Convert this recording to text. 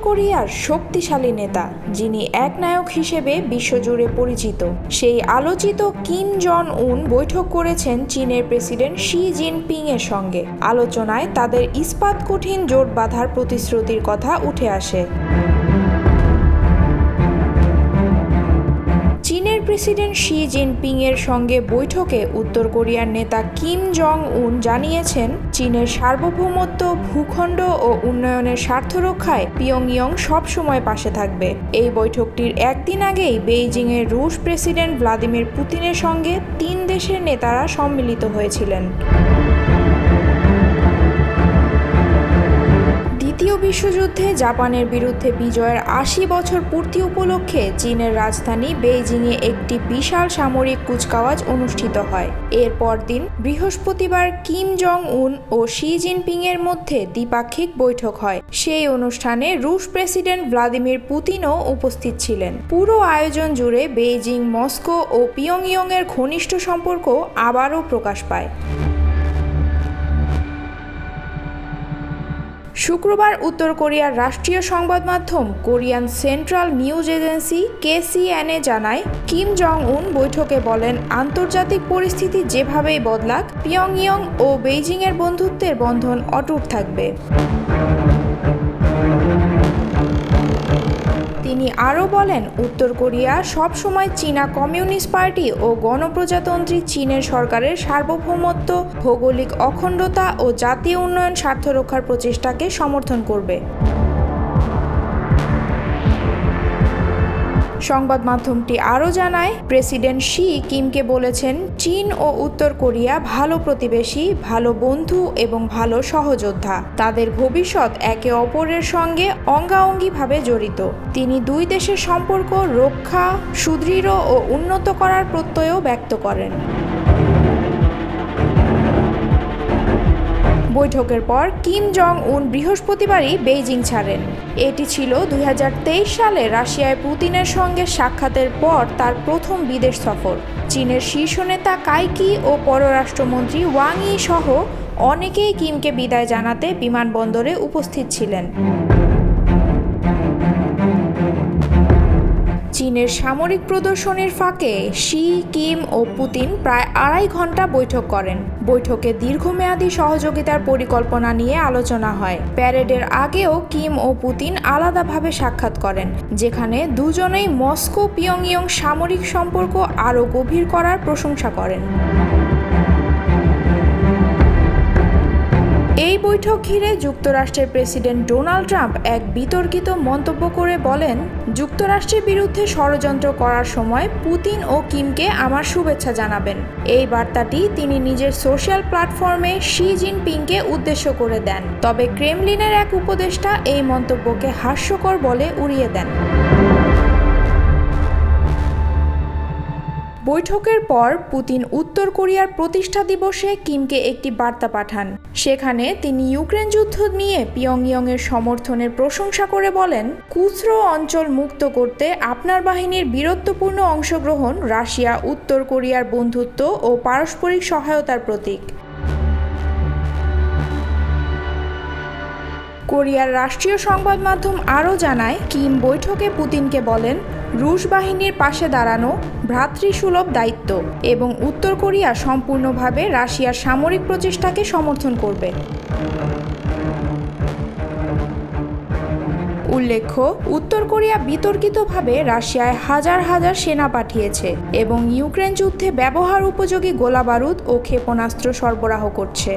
কোরিয়ার শক্তিশালী নেতা, যিনি একনায়ক হিসেবে বিশ্বজুড়ে পরিচিত, সেই আলোচিত কিম জন উন বৈঠক করেছেন চীনের প্রেসিডেন্ট শি জিনপিং এর সঙ্গে। আলোচনায় তাদের ইস্পাত কঠিন জোট বাঁধার প্রতিশ্রুতির কথা উঠে আসে। চীনের প্রেসিডেন্ট শি জিনপিং এর সঙ্গে বৈঠকে উত্তর কোরিয়ার নেতা কিম জং উন জানিয়েছেন, চীনের সার্বভৌমত্ব, ভূখণ্ড ও উন্নয়নের স্বার্থ রক্ষায় পিয়ংইয়ং সবসময় পাশে থাকবে। এই বৈঠকটির একদিন আগেই বেইজিংয়ের রুশ প্রেসিডেন্ট ভ্লাদিমির পুতিনের সঙ্গে 3 দেশের নেতারা সম্মিলিত হয়েছিলেন। দ্বিতীয় বিশ্বযুদ্ধে জাপানের বিরুদ্ধে বিজয়ের 80 বছর পূর্তি উপলক্ষে চীনের রাজধানী বেইজিংয়ে একটি বিশাল সামরিক কুচকাওয়াজ অনুষ্ঠিত হয়। এর পরদিন বৃহস্পতিবার কিম জং উন ও শি জিনপিং এর মধ্যে দ্বিপাক্ষিক বৈঠক হয়। সেই অনুষ্ঠানে রুশ প্রেসিডেন্ট ভ্লাদিমির পুতিনও উপস্থিত ছিলেন। পুরো আয়োজন জুড়ে বেইজিং, মস্কো ও পিয়ংইয়ং এর ঘনিষ্ঠ সম্পর্ক আবারও প্রকাশ পায়। শুক্রবার উত্তর কোরিয়ার রাষ্ট্রীয় সংবাদ মাধ্যম Korean central news agency KCNA জানায়, কিম জং উন বৈঠকে বলেন, আন্তর্জাতিক পরিস্থিতি যেভাবেই বদলাক, পিয়ংইয়ং ও বেইজিংয়ের বন্ধুত্বের বন্ধন অটুট থাকবে। তিনি আরও বলেন, উত্তর কোরিয়া সবসময় চীনা কমিউনিস্ট পার্টি ও গণপ্রজাতন্ত্রী চীনের সরকারের সার্বভৌমত্ব, ভৌগোলিক অখণ্ডতা ও জাতীয় উন্নয়ন স্বার্থ রক্ষার প্রচেষ্টাকে সমর্থন করবে। সংবাদ মাধ্যমটি আরও জানায়, প্রেসিডেন্ট শি কিমকে বলেছেন, চীন ও উত্তর কোরিয়া ভালো প্রতিবেশী, ভালো বন্ধু এবং ভালো সহযোদ্ধা। তাদের ভবিষ্যৎ একে অপরের সঙ্গে অঙ্গাঅঙ্গিভাবে জড়িত। তিনি দুই দেশের সম্পর্ক রক্ষা, সুদৃঢ় ও উন্নত করার প্রত্যয়ও ব্যক্ত করেন। বৈঠকের পর কিম জং উন বৃহস্পতিবারই বেইজিং ছাড়েন। এটি ছিল 2023 সালে রাশিয়ায় পুতিনের সঙ্গে সাক্ষাতের পর তার প্রথম বিদেশ সফর। চীনের শীর্ষ নেতা কাইকি ও পররাষ্ট্রমন্ত্রী ওয়াং ই সহ অনেকেই কিমকে বিদায় জানাতে বিমানবন্দরে উপস্থিত ছিলেন। চীনের সামরিক প্রদর্শনীর ফাঁকে শি, কিম ও পুতিন প্রায় 2.5 ঘন্টা বৈঠক করেন। বৈঠকে দীর্ঘমেয়াদী সহযোগিতার পরিকল্পনা নিয়ে আলোচনা হয়। প্যারেডের আগেও কিম ও পুতিন আলাদাভাবে সাক্ষাৎ করেন, যেখানে দুজনেই মস্কো পিয়ংইয়ং সামরিক সম্পর্ক আরও গভীর করার প্রশংসা করেন। এই বৈঠক ঘিরে যুক্তরাষ্ট্রের প্রেসিডেন্ট ডোনাল্ড ট্রাম্প এক বিতর্কিত মন্তব্য করে বলেন, যুক্তরাষ্ট্রের বিরুদ্ধে ষড়যন্ত্র করার সময় পুতিন ও কিমকে আমার শুভেচ্ছা জানাবেন। এই বার্তাটি তিনি নিজের সোশ্যাল প্ল্যাটফর্মে শি জিনপিংকে উদ্দেশ্য করে দেন। তবে ক্রেমলিনের এক উপদেষ্টা এই মন্তব্যকে হাস্যকর বলে উড়িয়ে দেন। বৈঠকের পর পুতিন উত্তর কোরিয়ার প্রতিষ্ঠা দিবসে কিমকে একটি বার্তা পাঠান। সেখানে তিনি ইউক্রেন যুদ্ধ নিয়ে পিয়ংইয়ংয়ের সমর্থনের প্রশংসা করে বলেন, কুচরো অঞ্চল মুক্ত করতে আপনার বাহিনীর বীরত্বপূর্ণ অংশগ্রহণ রাশিয়া উত্তর কোরিয়ার বন্ধুত্ব ও পারস্পরিক সহায়তার প্রতীক। কোরিয়ার রাষ্ট্রীয় সংবাদ মাধ্যম আরও জানায়, কিম বৈঠকে পুতিনকে বলেন, রুশ বাহিনীর পাশে দাঁড়ানো ভ্রাতৃসুলভ দায়িত্ব এবং উত্তর কোরিয়া সম্পূর্ণভাবে রাশিয়ার সামরিক প্রচেষ্টাকে সমর্থন করবে। উল্লেখ্য, উত্তর কোরিয়া বিতর্কিতভাবে রাশিয়ায় হাজার হাজার সেনা পাঠিয়েছে এবং ইউক্রেন যুদ্ধে ব্যবহার উপযোগী গোলাবারুদ ও ক্ষেপণাস্ত্র সরবরাহ করছে।